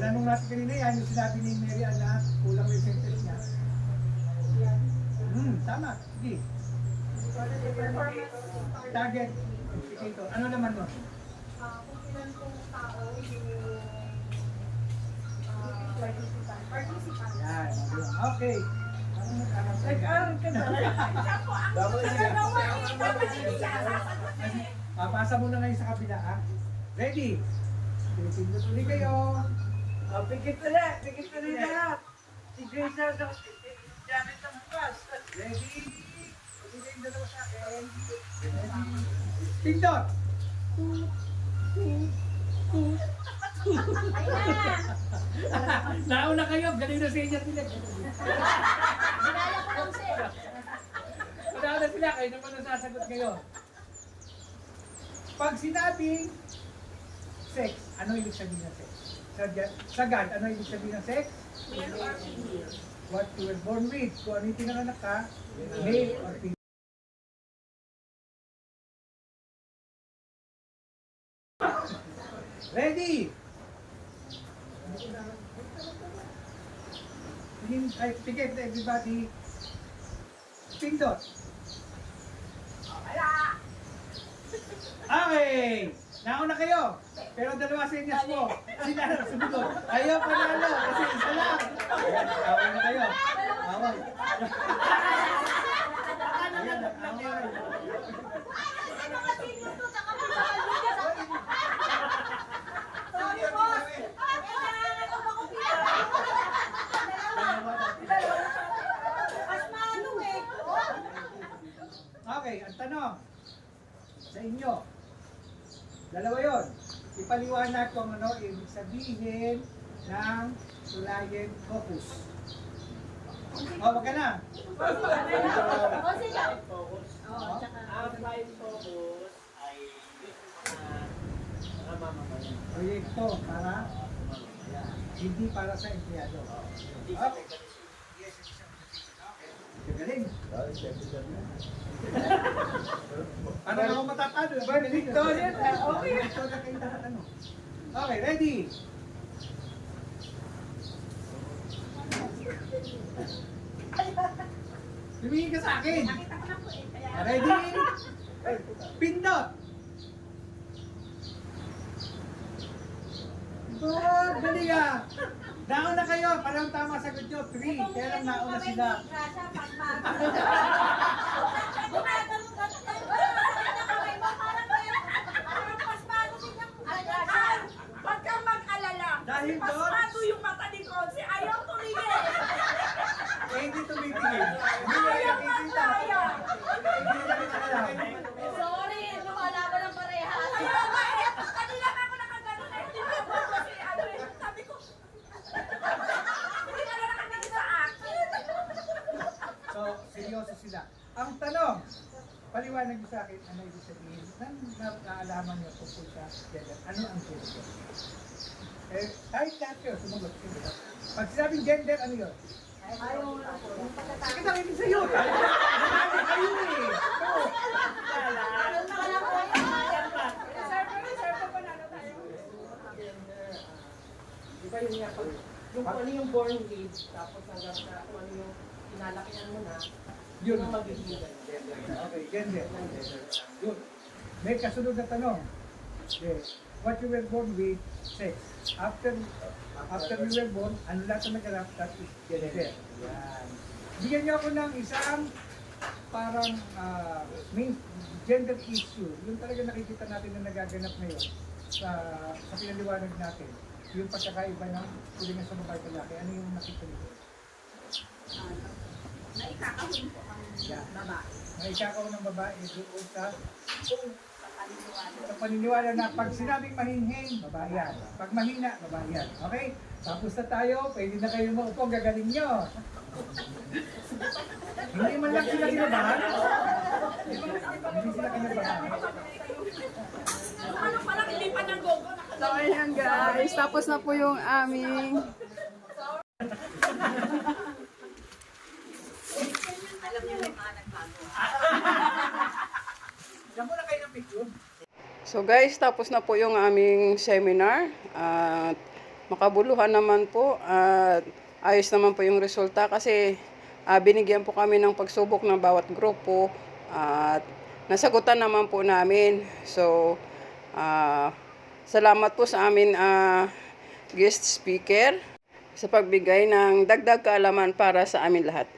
Tinanong natin kanina yan, yung sinabi ni Mary Ann na kulang yung sentence niya. Tama. Sige. Target indicator. Ano naman nun? Kung ilan pong tao yung participant. Yan. Okay. Nag-aaral ka na. Papasa muna ngayon sa kabila, ha? Ready? Pinipindot ulit kayo. Pikit ulit lahat. Si Grace na Janet ang bukas. Ready? Pagkita yung dalawa sa akin. Ready? Pindot! Nauna kayo, galing na sa inyo sila. Ginaya ko lang siya. Nauna sila, kayo naman ang sasagot ngayon. Pag sinabing sex, ano ibig sabihin ng sex? Sagad, ano ibig sabihin ng sex? Male or female? What you were born with. Kung ano yung pinanganak ka, male or female. Ready? Pikit everybody. Pindot. Okay! Nauna kayo. Pero dalawa sa inyo mo. Sila na sumunod. Ayaw panalo kasi isa lang. Ayan, away na kayo. Away. Ayan, away. Okay, ang tanong sa inyo. Dalawa yon. Ipaliwanag kung ano ibig sabihin ng Tulayan focus. O, wag ka na. Ang blind focus ay mamamayan. Proyekto para hindi para sa empleyado. Okay. Galing. Ano ako matatalo? Victoria, okay. Victoria kayo lahat ano. Okay, ready? Lumingin ka sa akin. Ready? Pindot. Oh, galing ah. Nauna na kayo. Parang tama sagot nyo. 3. Kaya lang nauna sila. Huwag kang mag-alala. Dahil doon, Pasmado yung mata ni Consi. Ayaw tumigil. hindi tumitingin. Hindi nyo Ayaw nakikita. masaya. Hindi nyo nakikita. Sorry, lumalaban ng pareha. Ayaw ba eh. Kanina pa ako nakagano na hindi mo ako kasi ano eh. Sabi ko, hindi ka na nakatingin sa akin. So, seryoso sila. Ang tanong, paliwanag niyo sa akin, ano ibig sabihin? Naalaman niyo tungkol sa gender. Ano ang gender? Eh, kahit lahat kayo, sumagot. Pag sinabing gender, ano yun? Ayaw mo na po. Bakit ang ibig sa'yo? Marami kayo eh. Oo. Di ba yun nga, yung ano yung born with, tapos hanggang sa kung ano yung pinalakihan mo na, Yun. yung magiging Okay, gender. Good. May kasunod na tanong. Yes. What you were born with, sex. After you were born, ano lahat na naganap, that is gender. Yan. Bigyan niyo ako ng isang parang main gender issue. Yung talaga nakikita natin na nagaganap ngayon sa pinaliwanag natin. Yung pagkakaiba ng kulingan sa babae kalaki. Ano yung nakita niyo? Naikakahon po ang babae. Naikakaw ng babae doon sa Paniniwala. paniniwala na pag sinabing mahinhin, babae yan. Pag mahina, babae yan. Okay? Tapos na tayo, pwede na kayo maupo, gagaling nyo. Hindi man lang sila kinabahan. Hindi sila kinabahan. Ano pala, hindi pa nag-gogo. So ayan guys, tapos na po yung aming Alam niyo may mga nagbago. Diyan muna kayo ng picture. So guys, tapos na po yung aming seminar. At makabuluhan naman po at ayos naman po yung resulta kasi binigyan po kami ng pagsubok ng bawat grupo at nasagutan naman po namin. So, salamat po sa amin guest speaker sa pagbigay ng dagdag kaalaman para sa amin lahat.